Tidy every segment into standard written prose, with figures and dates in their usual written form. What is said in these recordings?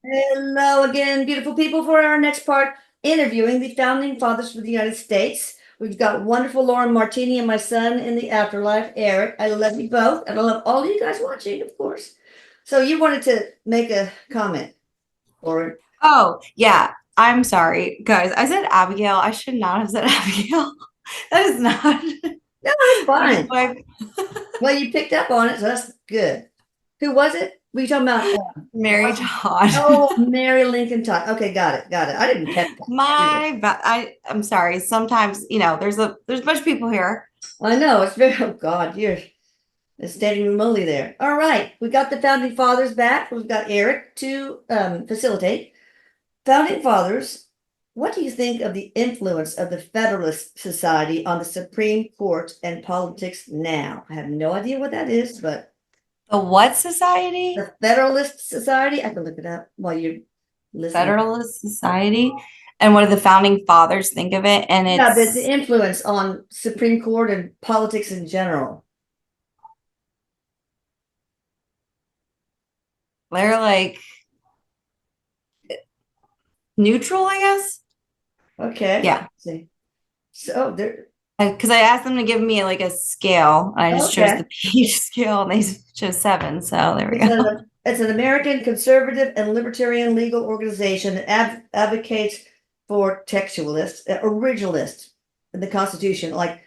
Hello again, beautiful people, for our next part, interviewing the founding fathers of the United States. We've got wonderful Lauren Martini and my son in the afterlife, Eric. I love you both, and I love all of you guys watching, of course. So you wanted to make a comment, Lauren? Oh, yeah. I'm sorry, guys. I said Abigail. I should not have said Abigail. That is not No, it's my fine. wife. Well, you picked up on it, so that's good. Who was it? Were you talking about? Mary Todd. Oh, Mary Lincoln Todd. Okay, got it, got it. I didn't catch that. I'm sorry. Sometimes, there's a bunch of people here. I know it's very. Oh God, you're standing room only there. All right, we got the founding fathers back. We've got Eric to facilitate. Founding fathers, what do you think of the influence of the Federalist Society on the Supreme Court and politics now? I have no idea what that is, but The what society? the Federalist Society, I can look it up while you're listening. Federalist Society. And what do the founding fathers think of it? And Yeah, the it's influence on Supreme Court and politics in general. they're like neutral, I guess. Okay. Yeah. See. So there. Because I asked them to give me like a scale, and I just chose Okay. the page scale, and they chose 7. So there we go. It's an American conservative and libertarian legal organization that advocates for textualists, originalists in the Constitution, like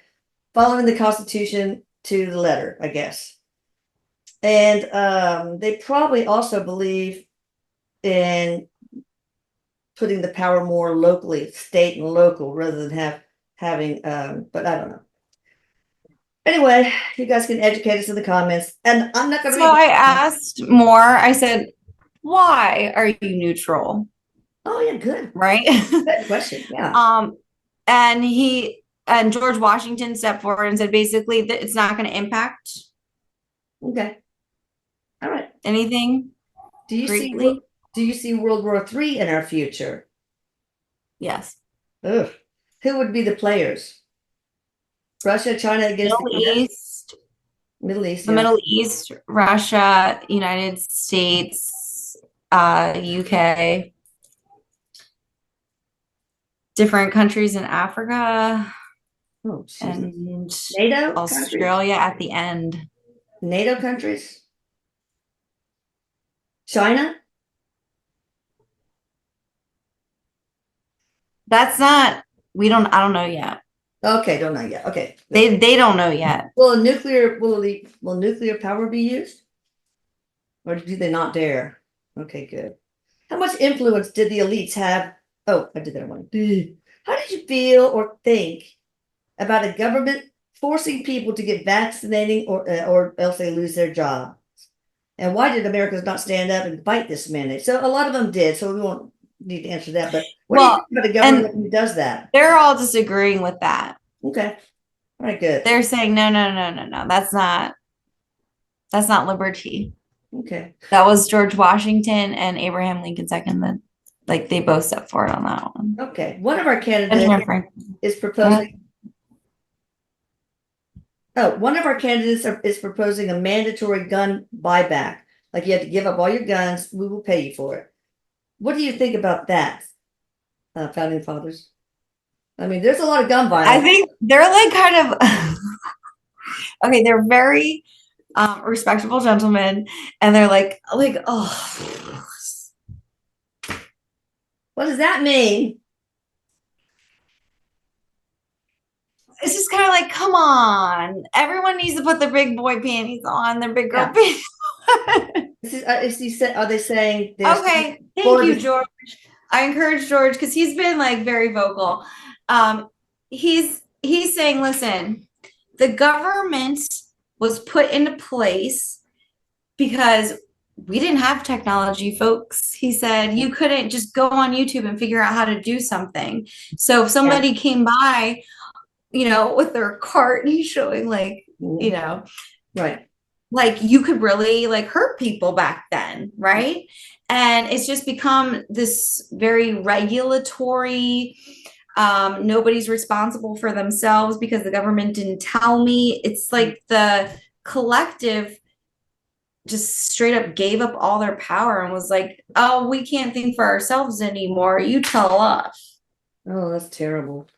following the Constitution to the letter, I guess. And they probably also believe in putting the power more locally, state and local, rather than having. But I don't know. Anyway, you guys can educate us in the comments, and I'm not going to So read. I asked more. I said, "Why are you neutral?" Oh yeah, good. Right? Good question. Yeah. um, and George Washington stepped forward and said, basically, that it's not going to impact Okay. All right. anything Do you see greatly. do you see World War III in our future? Yes. Ugh. Who would be the players? Russia, China against the Middle US? East, Middle East, the yeah. Middle East, Russia, United States, UK, different countries in Africa, Oh, Jesus. and NATO countries? Australia at the end. NATO countries? China? That's not, I don't know yet. Okay, don't know yet. Okay. They don't know yet. Will nuclear power be used? Or do they not dare? Okay, good. How much influence did the elites have? Oh, I did that one. How did you feel or think about a government forcing people to get vaccinating or else they lose their job? And why did Americans not stand up and fight this mandate? So a lot of them did. So we won't need to answer that. But what do you Well, think about a government and who does that? they're all disagreeing with that. Okay. All right, good. They're saying, no, no, no, no, no. That's not liberty. Okay. That was George Washington and Abraham Lincoln second. That like they both stepped forward on that one. Okay. One of our candidates Benjamin Franklin. is proposing. Oh, one of our candidates is proposing a mandatory gun buyback. Like you have to give up all your guns, we will pay you for it. What do you think about that, founding fathers? I mean, there's a lot of gun I violence. think they're like kind of okay. They're very respectable gentlemen, and they're like oh, What does that mean? it's just kind of like, come on, everyone needs to put their big boy panties on, their big girl Yeah. panties. Are they saying Okay, thank you, George. I encourage George because he's been like very vocal. He's saying, listen, the government was put into place because we didn't have technology, folks. He said you couldn't just go on YouTube and figure out how to do something. So if Yeah. somebody came by, with their cart and showing Right. like you could really like hurt people back then, right? And it's just become this very regulatory, nobody's responsible for themselves because the government didn't tell me. It's like the collective just straight up gave up all their power and was like, oh, we can't think for ourselves anymore. You tell us. Oh, that's terrible.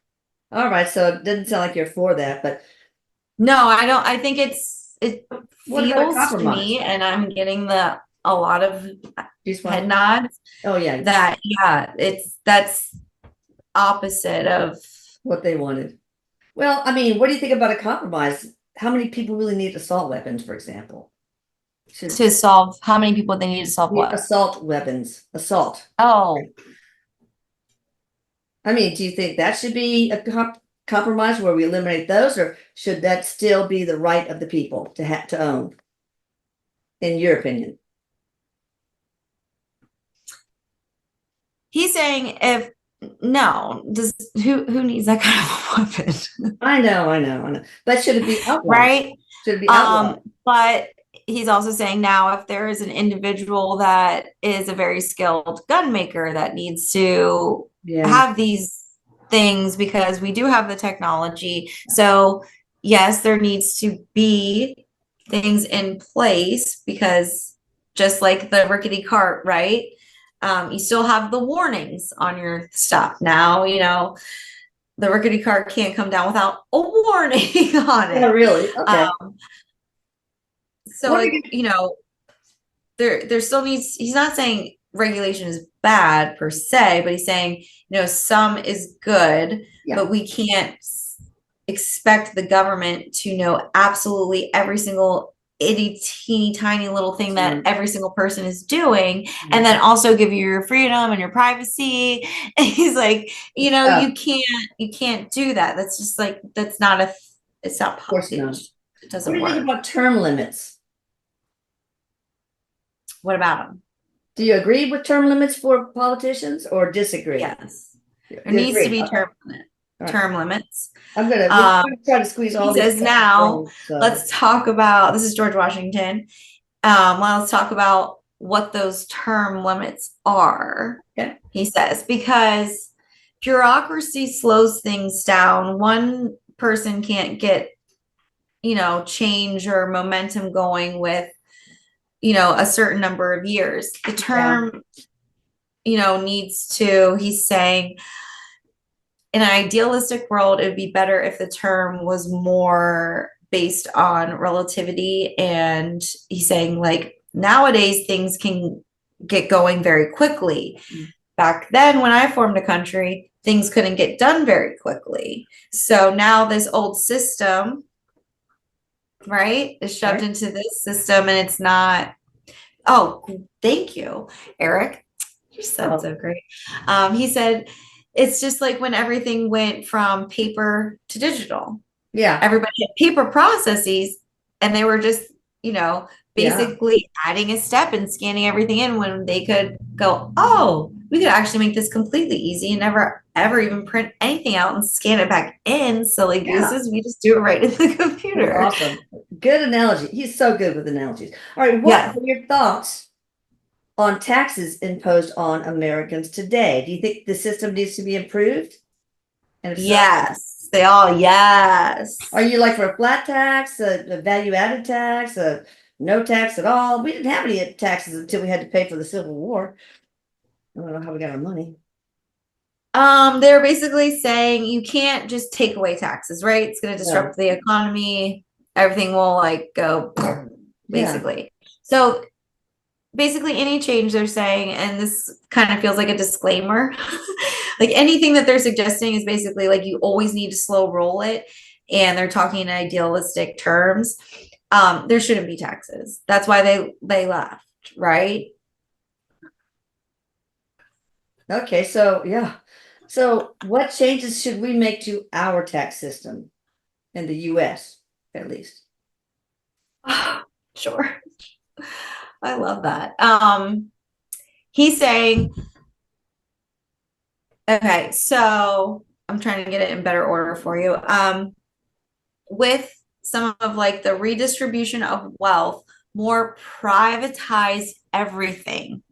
All right, so it didn't sound like you're for that, but No, I don't. I think it what about a feels to compromise? me, and I'm getting a lot of Just head one? nods Oh, yeah, that, yeah, that's opposite of what they wanted. Well, I mean, what do you think about a compromise? How many people really need assault weapons, for example? Should to solve how many people they need to solve need what? assault weapons, assault. Oh, I mean, do you think that should be a compromise where we eliminate those, or should that still be the right of the people to have to own, in your opinion? he's saying if no, does who needs that kind of a weapon? I know, I know, I know. But should it be outlawed? Right? Should it be outlawed? But he's also saying now if there is an individual that is a very skilled gun maker that needs to Yeah. have these things because we do have the technology. So yes, there needs to be things in place because just like the rickety cart, right? You still have the warnings on your stuff now, you know, the rickety cart can't come down without a warning on Oh, it. really? Okay. So What are like, you, you know, there still needs, he's not saying regulation is bad per se, but he's saying, you know, some is good, Yeah. but we can't expect the government to know absolutely every single itty teeny tiny little thing that every single person is doing, and then also give you your freedom and your privacy. And he's like, you know, you can't do that. That's just like, that's not a, it's not, of course not. it What doesn't do you think work. about term limits? What about them? Do you agree with term limits for politicians or disagree? Yes. There You needs to agree? be Okay. term limits. We're Um, gonna try to squeeze all he these. says now, in, so. let's talk about, this is George Washington. Let's talk about what those term limits are. Okay. He says, because bureaucracy slows things down. One person can't get, you know, change or momentum going with, you know, a certain number of years. The term, you know, needs to, he's saying, in an idealistic world, it would be better if the term was more based on relativity. And he's saying, like, nowadays things can get going very quickly. Back then, when I formed a country, things couldn't get done very quickly. So now this old system, right, is shoved into this system, and it's not. Oh, thank you, Eric. You said so great. He said, it's just like when everything went from paper to digital. Yeah. Everybody had paper processes, and they were just, you know, basically adding a step and scanning everything in when they could go, oh, we could actually make this completely easy and never ever even print anything out and scan it back in. Silly gooses, we just do it right in the computer. Awesome. Good analogy. He's so good with analogies. All right, what are your thoughts on taxes imposed on Americans today? Do you think the system needs to be improved? And if yes, they all, yes. Are you like for a flat tax, a value-added tax, a no tax at all? We didn't have any taxes until we had to pay for the Civil War. I don't know how we got our money. They're basically saying you can't just take away taxes, right? It's going to disrupt the economy. Everything will like go basically. So basically any change they're saying, and this kind of feels like a disclaimer, like anything that they're suggesting is basically like you always need to slow roll it. And they're talking in idealistic terms. There shouldn't be taxes. That's why they left, right? Okay, so yeah. So what changes should we make to our tax system in the US, at least? Sure. I love that. He's saying, okay, so I'm trying to get it in better order for you. With some of like the redistribution of wealth, more privatize everything,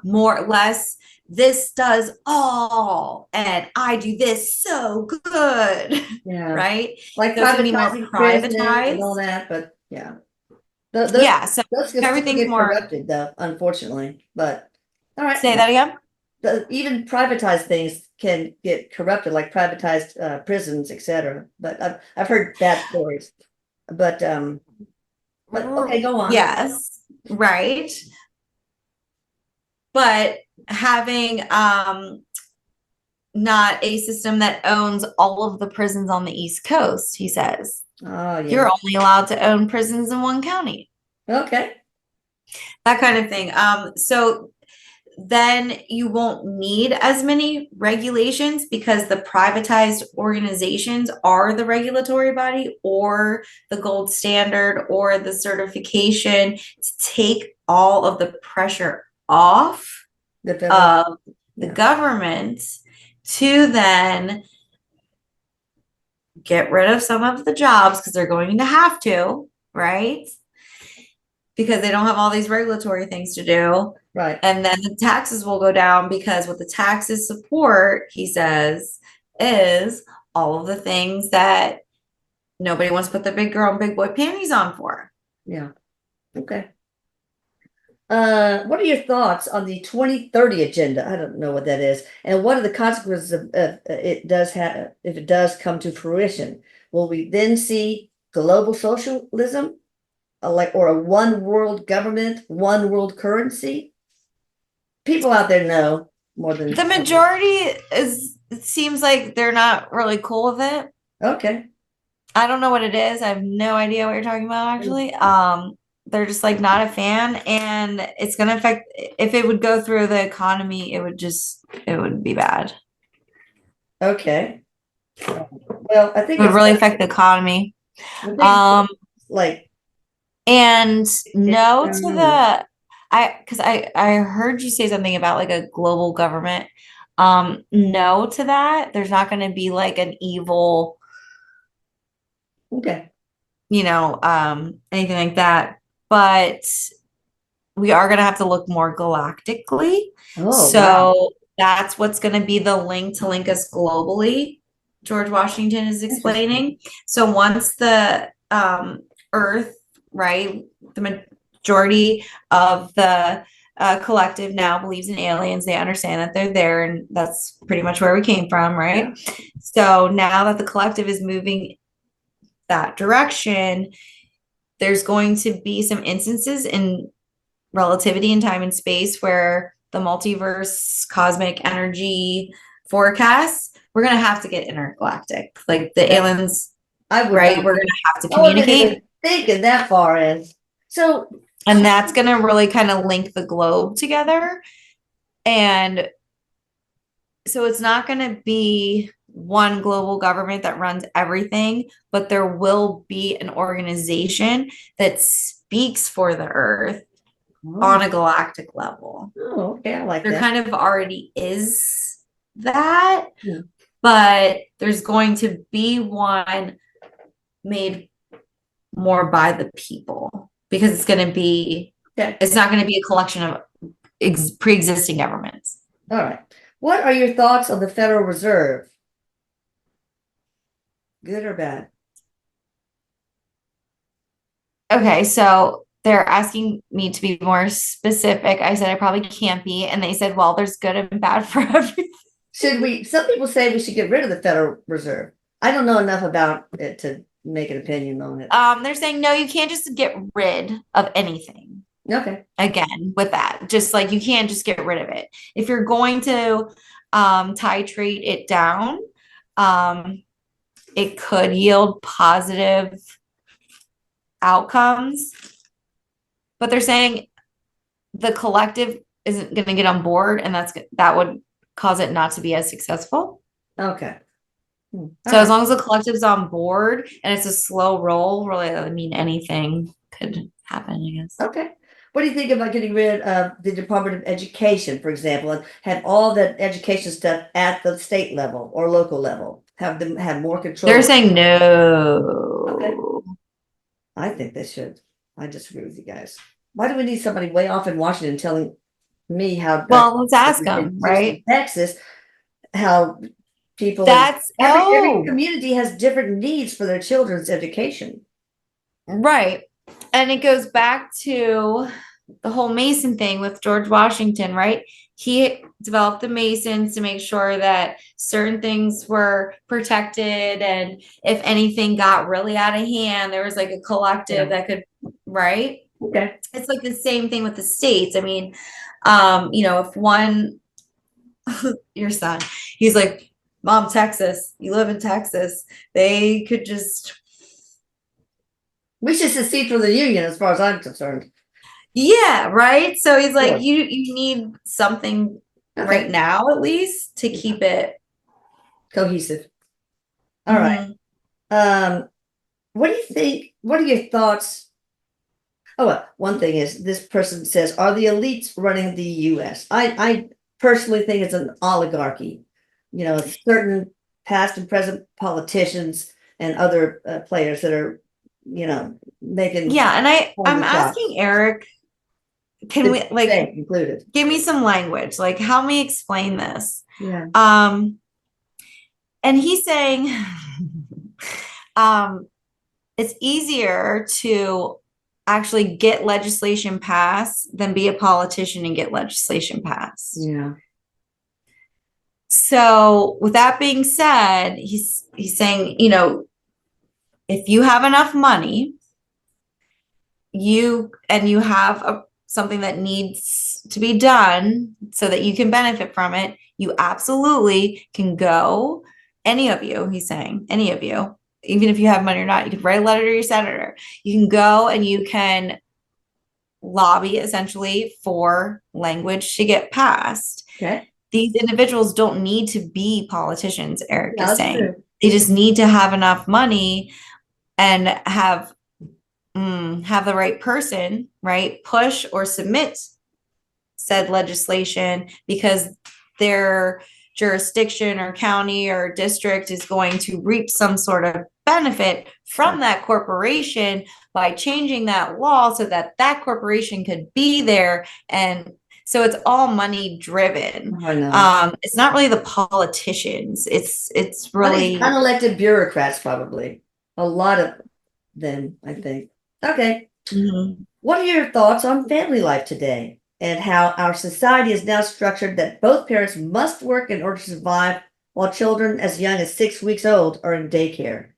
more or less. This does all, and I do this so good. Yeah. Right? Like so it's gonna be more privatizing privatized and all that, but yeah. Yeah, so those can still everything's get more. corrupted though, unfortunately, but all right. Say that again. Even privatized things can get corrupted, like privatized prisons, etc. But I've heard bad stories. But okay, go on. Yes, right. But having not a system that owns all of the prisons on the East Coast, he says. Oh yeah. You're only allowed to own prisons in one county. Okay. That kind of thing. So then you won't need as many regulations because the privatized organizations are the regulatory body or the gold standard or the certification to take all of the pressure off The federal, of the government to then get rid of some of the jobs because they're going to have to, right? Because they don't have all these regulatory things to do. right. And then the taxes will go down because what the taxes support, he says, is all of the things that nobody wants to put the big girl and big boy panties on for. Yeah. Okay. What are your thoughts on the 2030 agenda? I don't know what that is. And what are the consequences of it does have if it does come to fruition? Will we then see global socialism, or a one world government, one world currency? People out there know more than The majority it seems like they're not really cool with it. Okay. I don't know what it is. I have no idea what you're talking about actually. They're just like not a fan, and it's gonna affect if it would go through the economy, it would be bad. Okay. Well, I think It would it's really affect the economy. I think like And no to um, the because I heard you say something about like a global government. No to that. There's not going to be like an evil, okay. anything like that. But we are going to have to look more galactically. Oh, wow. So that's what's going to be the link to link us globally. George Washington is explaining. So once the Earth, right, the majority of the collective now believes in aliens. They understand that they're there, and that's pretty much where we came from, right? Yeah. So now that the collective is moving that direction, there's going to be some instances in relativity in time and space where the multiverse cosmic energy forecasts, we're going to have to get intergalactic. Like the aliens, right? We're going to have to communicate. Thinking that far as so. And that's going to really kind of link the globe together. And so it's not going to be one global government that runs everything, but there will be an organization that speaks for the earth on a galactic level. Oh, okay. I like there that. Kind of already is that, but there's going to be one made more by the people because it's going to be, it's not going to be a collection of pre-existing governments. All right. What are your thoughts on the Federal Reserve? Good or bad? Okay, so they're asking me to be more specific. I said I probably can't be, and they said, well, there's good and bad for everything. Some people say we should get rid of the Federal Reserve. I don't know enough about it to make an opinion on it. They're saying, no, you can't just get rid of anything. Okay. Again, with that, just like you can't just get rid of it. If you're going to titrate it down, it could yield positive outcomes. But they're saying the collective isn't going to get on board, and that would cause it not to be as successful. Okay. So as long as the collective's on board and it's a slow roll, really, that would mean anything could happen, I guess. Okay. What do you think about getting rid of the Department of Education, for example, and have all the education stuff at the state level or local level? Have them have more control? They're saying no. Okay. I think they should. I disagree with you guys. Why do we need somebody way off in Washington telling me how? Well, let's ask them, right? Texas, how people. Every community has different needs for their children's education. Right. And it goes back to the whole Mason thing with George Washington, right? He developed the Masons to make sure that certain things were protected. And if anything got really out of hand, there was like a collective that could, right? Okay. It's like the same thing with the states. I mean, if one, your son, he's like, Mom, Texas, you live in Texas, they could just. We should secede from the Union as far as I'm concerned. Yeah, right. So he's like, Sure. you need something right now, at least, to keep it cohesive. All right. What do you think? What are your thoughts? Oh, one thing is this person says, are the elites running the US? I personally think it's an oligarchy. Certain past and present politicians and other players that are, making. Yeah, and I'm asking Erik, can we included? Give me some language, like help me explain this. Yeah. And he's saying, it's easier to actually get legislation passed than be a politician and get legislation passed. Yeah. So with that being said, he's saying, if you have enough money, you have something that needs to be done so that you can benefit from it, you absolutely can go, any of you, he's saying, any of you, even if you have money or not, you can write a letter to your senator. You can go and you can lobby essentially for language to get passed. Okay. These individuals don't need to be politicians, Erik is saying. True. They just need to have enough money and have the right person, right, push or submit said legislation, because their jurisdiction or county or district is going to reap some sort of benefit from that corporation by changing that law so that that corporation could be there. And so it's all money driven. It's not really the politicians. It's really unelected bureaucrats, probably a lot of them, I think. Okay. What are your thoughts on family life today and how our society is now structured that both parents must work in order to survive while children as young as 6 weeks old are in daycare?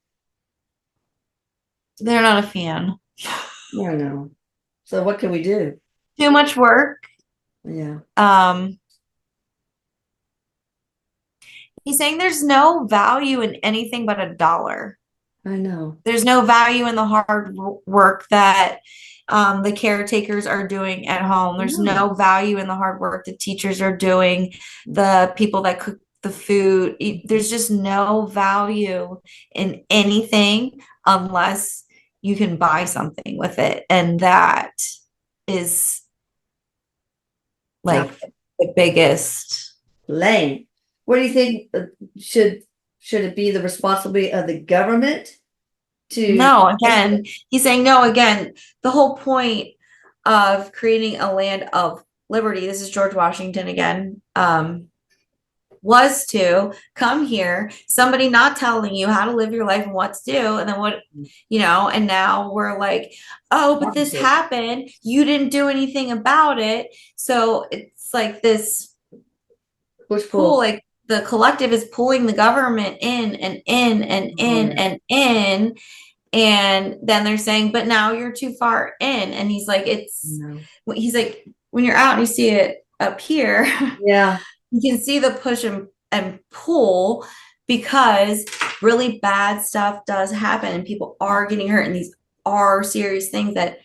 They're not a fan. I know. So what can we do? Too much work. Yeah. He's saying there's no value in anything but $1. I know. There's no value in the hard work that the caretakers are doing at home. There's no value in the hard work the teachers are doing, the people that cook the food. There's just no value in anything unless you can buy something with it. And that is like the biggest. Lane, what do you think? Should it be the responsibility of the government to? No, again, he's saying no, again, the whole point of creating a land of liberty, this is George Washington again, was to come here, somebody not telling you how to live your life and what to do, and then and now we're like, oh, but this happened, you didn't do anything about it. So it's like this pull, like the collective is pulling the government in and in and in and in. And then they're saying, but now you're too far in. And he's like, he's like, when you're out and you see it up here, yeah, you can see the push and pull, because really bad stuff does happen and people are getting hurt. And these are serious things that,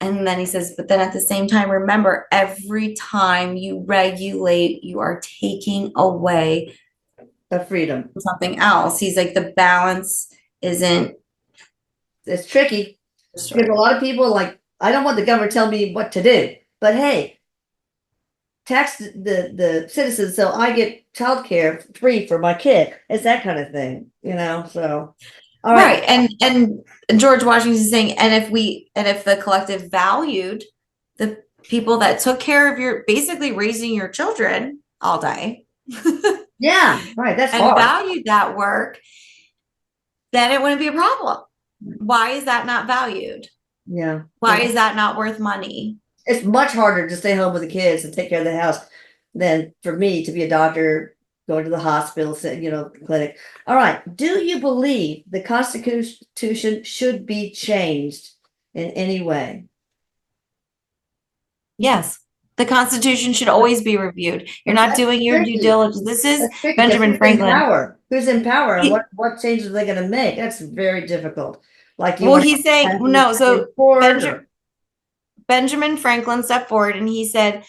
and then he says, but then at the same time, remember, every time you regulate, you are taking away the freedom from something else. He's like, the balance isn't. It's tricky because a lot of people are like, I don't want the government telling me what to do, but hey, tax the citizens so I get childcare free for my kid. It's that kind of thing, So, all right. And George Washington is saying, and if the collective valued the people that took care of your, basically raising your children all day, yeah, right, that's and hard. valued that work, then it wouldn't be a problem. Why is that not valued? Yeah. Why is that not worth money? It's much harder to stay home with the kids and take care of the house than for me to be a doctor, going to the hospital, clinic. All right. Do you believe the Constitution should be changed in any way? Yes. The Constitution should always be reviewed. You're not That's doing your due tricky. diligence. This is That's tricky because Benjamin who's in Franklin. power? Who's in power and He- what changes are they going to make? That's very difficult. Like you well, want he's saying, to no, so Ford Benjamin Franklin stepped forward and he said,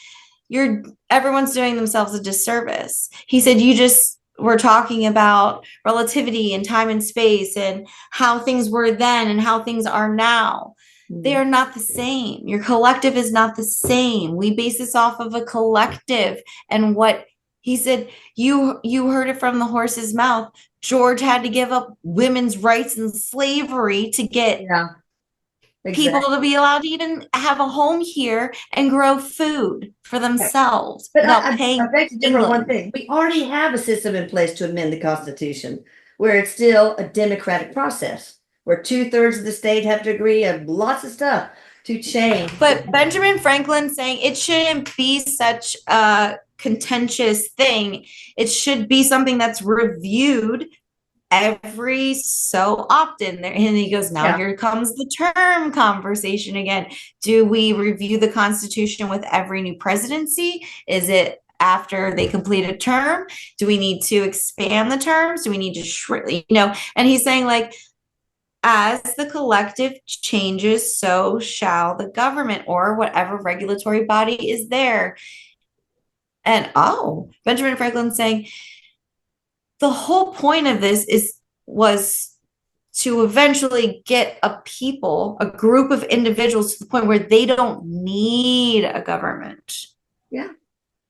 everyone's doing themselves a disservice. He said, you just were talking about relativity and time and space and how things were then and how things are now. They are not the same. Your collective is not the same. We base this off of a collective. And what he said, you heard it from the horse's mouth. George had to give up women's rights and slavery to get people to be allowed to even have a home here and grow food for themselves But without I paying beg to differ one thing. We already have a system in place to amend the Constitution where it's still a democratic process, where 2/3 of the state have to agree on lots of stuff to change. But Benjamin Franklin saying it shouldn't be such a contentious thing. It should be something that's reviewed every so often. And he goes, now here comes the term conversation again. Do we review the Constitution with every new presidency? Is it after they complete a term? Do we need to expand the terms? Do we need to shrink, and he's saying, like, as the collective changes, so shall the government or whatever regulatory body is there. And Benjamin Franklin saying the whole point of this was to eventually get a group of individuals to the point where they don't need a government. Yeah,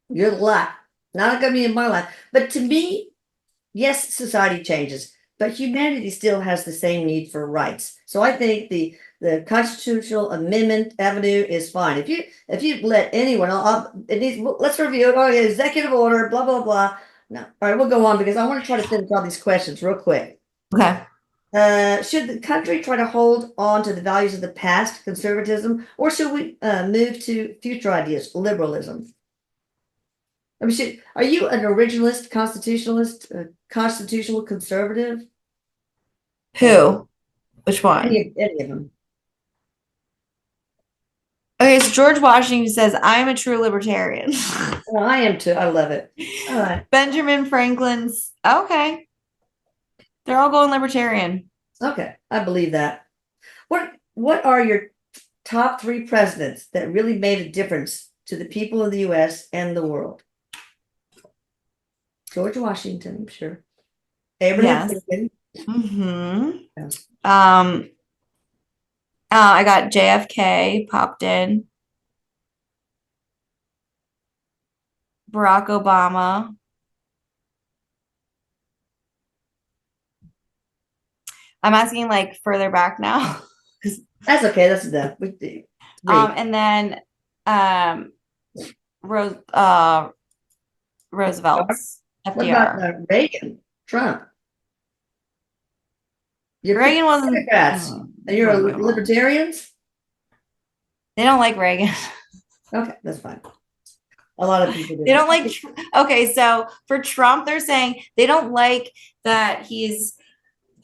you're luck. Not gonna be in my life. But to me, yes, society changes, but humanity still has the same need for rights. So I think the constitutional amendment avenue is fine. If you let anyone, let's review it. Oh, yeah, executive order, blah blah blah. No, all right, we'll go on because I want to try to finish all these questions real quick. Okay. Should the country try to hold on to the values of the past, conservatism, or should we move to future ideas, liberalism? I mean, are you an originalist, constitutionalist, constitutional conservative? Who? Which one? Any of them. Okay, so George Washington says, I'm a true libertarian. Well, I am too. I love it. All right. Benjamin Franklin's, okay. They're all going libertarian. Okay, I believe that. What are your top 3 presidents that really made a difference to the people of the US and the world? George Washington, I'm sure. Abraham Lincoln. Yes. I got JFK popped in. Barack Obama. I'm asking like further back now. That's okay. That's enough. And then Roosevelt's FDR. What about Reagan? Trump? Reagan wasn't. Democrats. And you're libertarians? They don't like Reagan. Okay, that's fine. A lot of people do. They don't like. Okay, so for Trump, they're saying they don't like that he's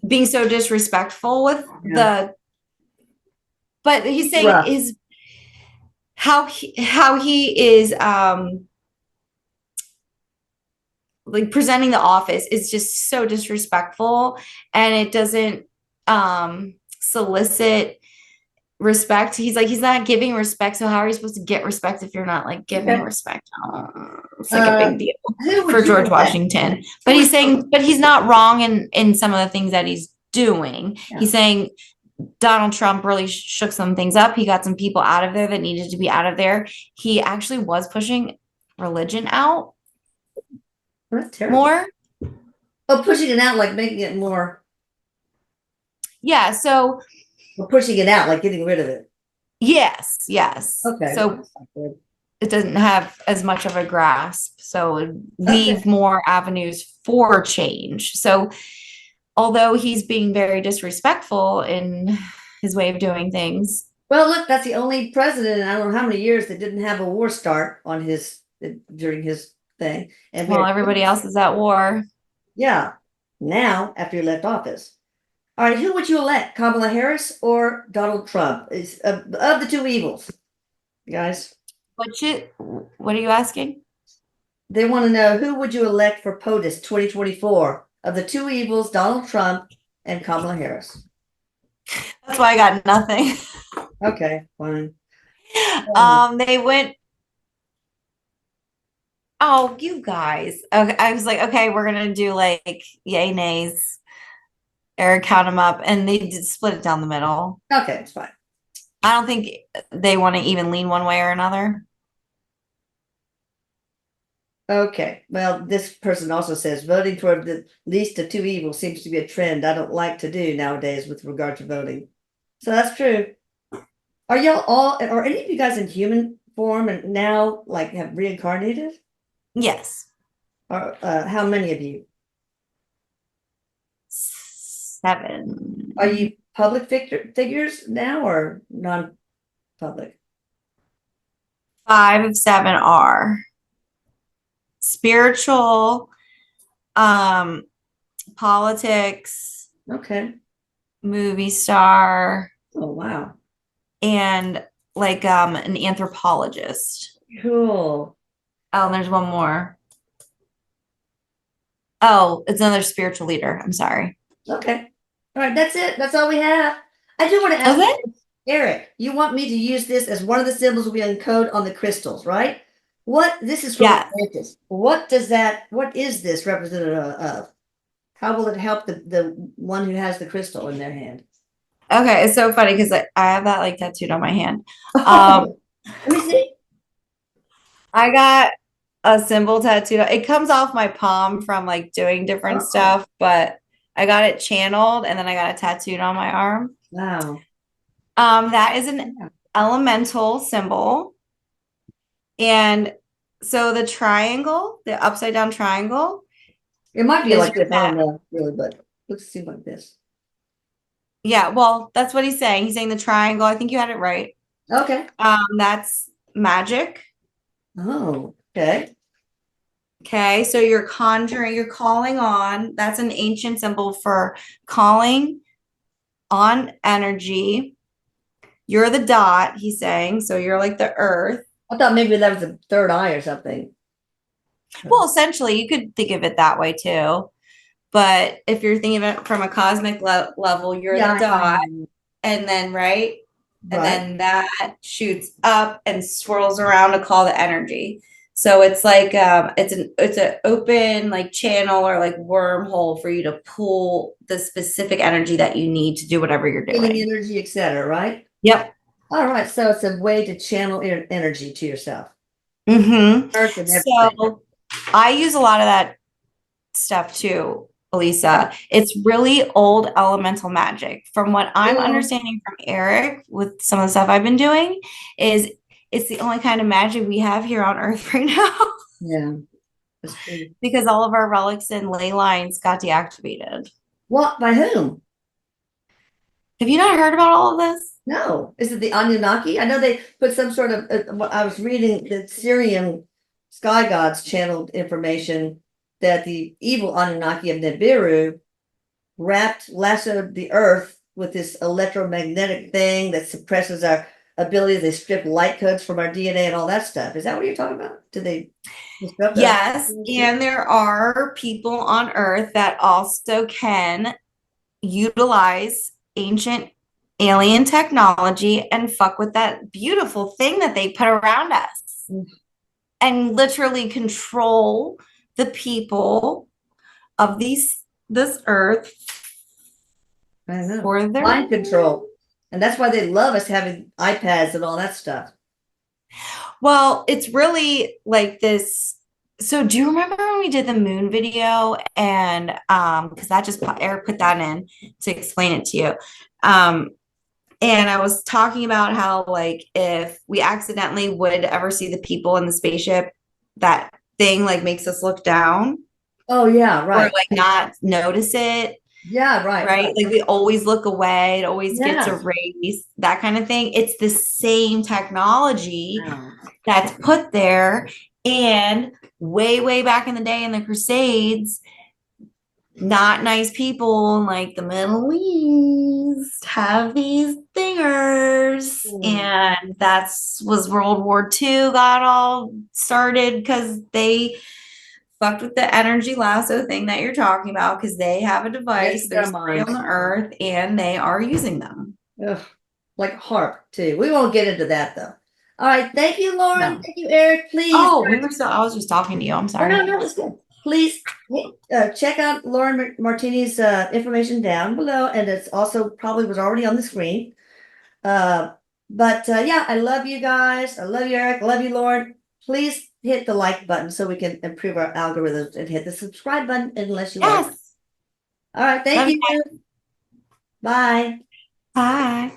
being so disrespectful with but he's saying is how he is like presenting the office is just so disrespectful, and it doesn't solicit respect. He's like, he's not giving respect, so how are you supposed to get respect if you're not like giving respect? It's like a big deal for George Washington. But he's saying, but he's not wrong in some of the things that he's doing. He's saying Donald Trump really shook some things up. He got some people out of there that needed to be out of there. He actually was pushing religion out. That's terrible. More. Oh, pushing it out, like making it more. Yeah. So. We're pushing it out, like getting rid of it. Yes. Okay. So it doesn't have as much of a grasp. So leave more avenues for change. So although he's being very disrespectful in his way of doing things. Well, look, that's the only president in I don't know how many years that didn't have a war start on his during his thing. And While everybody else is at war. yeah, now after he left office. All right, who would you elect, Kamala Harris or Donald Trump? Is of the two evils, guys? What are you asking? They want to know who would you elect for POTUS 2024 of the two evils, Donald Trump and Kamala Harris. That's why I got nothing. Okay, fine. They went. Oh, you guys. Okay, I was like, okay, we're gonna do like yay nays. Eric count them up, and they did split it down the middle. Okay, it's fine. I don't think they want to even lean one way or another. Okay, well, this person also says voting for the least of two evils seems to be a trend I don't like to do nowadays with regard to voting. So that's true. Are y'all all, are any of you guys in human form and now like have reincarnated? Yes. Or how many of you? 7. Are you public figures now or non-public? 5 of 7 are spiritual, politics, Okay. movie star, Oh, wow. and like an anthropologist. Cool. Oh, and there's one more. Oh, it's another spiritual leader. I'm sorry. Okay. All right, that's it. That's all we have. I do want to ask Okay. Eric, you want me to use this as one of the symbols we encode on the crystals, right? This is from Yeah. Atlantis. What is this representative of? How will it help the one who has the crystal in their hand? Okay, it's so funny because I have that like tattooed on my hand. Let me see. I got a symbol tattooed. It comes off my palm from like doing different stuff, but I got it channeled and then I got it tattooed on my arm. Wow. That is an elemental symbol. And so the triangle, the upside down triangle. It might be like this. I don't know really, but let's see like this. Yeah, well, that's what he's saying. He's saying the triangle. I think you had it right. Okay. That's magic. Oh, okay. Okay, so you're conjuring, you're calling on. That's an ancient symbol for calling on energy. You're the dot, he's saying. So you're like the earth. I thought maybe that was a third eye or something. Well, essentially, you could think of it that way too. But if you're thinking of it from a cosmic level, you're the dot. And then, right? And then that shoots up and swirls around to call the energy. So it's like it's an open like channel or like wormhole for you to pull the specific energy that you need to do whatever you're doing. Healing energy, etc. Right? Yep. All right. So it's a way to channel energy to yourself. Mm-hmm. Earth and So I use a lot of that stuff too, Elisa. It's really old elemental magic. From what I'm understanding from Erik with some of the stuff I've been doing is it's the only kind of magic we have here on Earth right now. Yeah. That's true. Because all of our relics and ley lines got deactivated. What? By whom? Have you not heard about all of this? No. Is it the Anunnaki? I know they put some sort of, I was reading the Syrian sky gods channeled information that the evil Anunnaki of Nibiru lassoed the earth with this electromagnetic thing that suppresses our ability to strip light codes from our DNA and all that stuff. Is that what you're talking about? Do they disrupt Yes, and there are people on Earth that also can utilize ancient alien technology and fuck with that beautiful thing that they put around us and literally control the people of this earth for their mind control. And that's why they love us having iPads and all that stuff. Well, it's really like this. So do you remember when we did the moon video? And because that just Erik put that in to explain it to you. And I was talking about how like if we accidentally would ever see the people in the spaceship, that thing like makes us look down. Oh yeah, right. Or like not notice it. Yeah, right? Like we always look away, it always gets Yeah. erased, that kind of thing. It's the same technology Wow. that's put there. And way, way back in the day in the Crusades, not nice people in like the Middle East have these thingers. And that's was World War II got all started because they fucked with the energy lasso thing that you're talking about because they have a device. Yes, There's their three on minds. the earth and they are using them. Ugh. Like harp too. We won't get into that though. All right. Thank you, Lauren. No. Thank you, Eric. Please. Oh, we were still, I was just talking to you. I'm Oh, sorry. no, no, it's good. Please check out Lauren Martini's information down below, and it's also probably was already on the screen. But yeah, I love you guys. I love you, Eric. I love you, Lauren. Please hit the like button so we can improve our algorithms, and hit the subscribe button unless you like. Yes. All right. Thank Love you. you. Bye. Bye.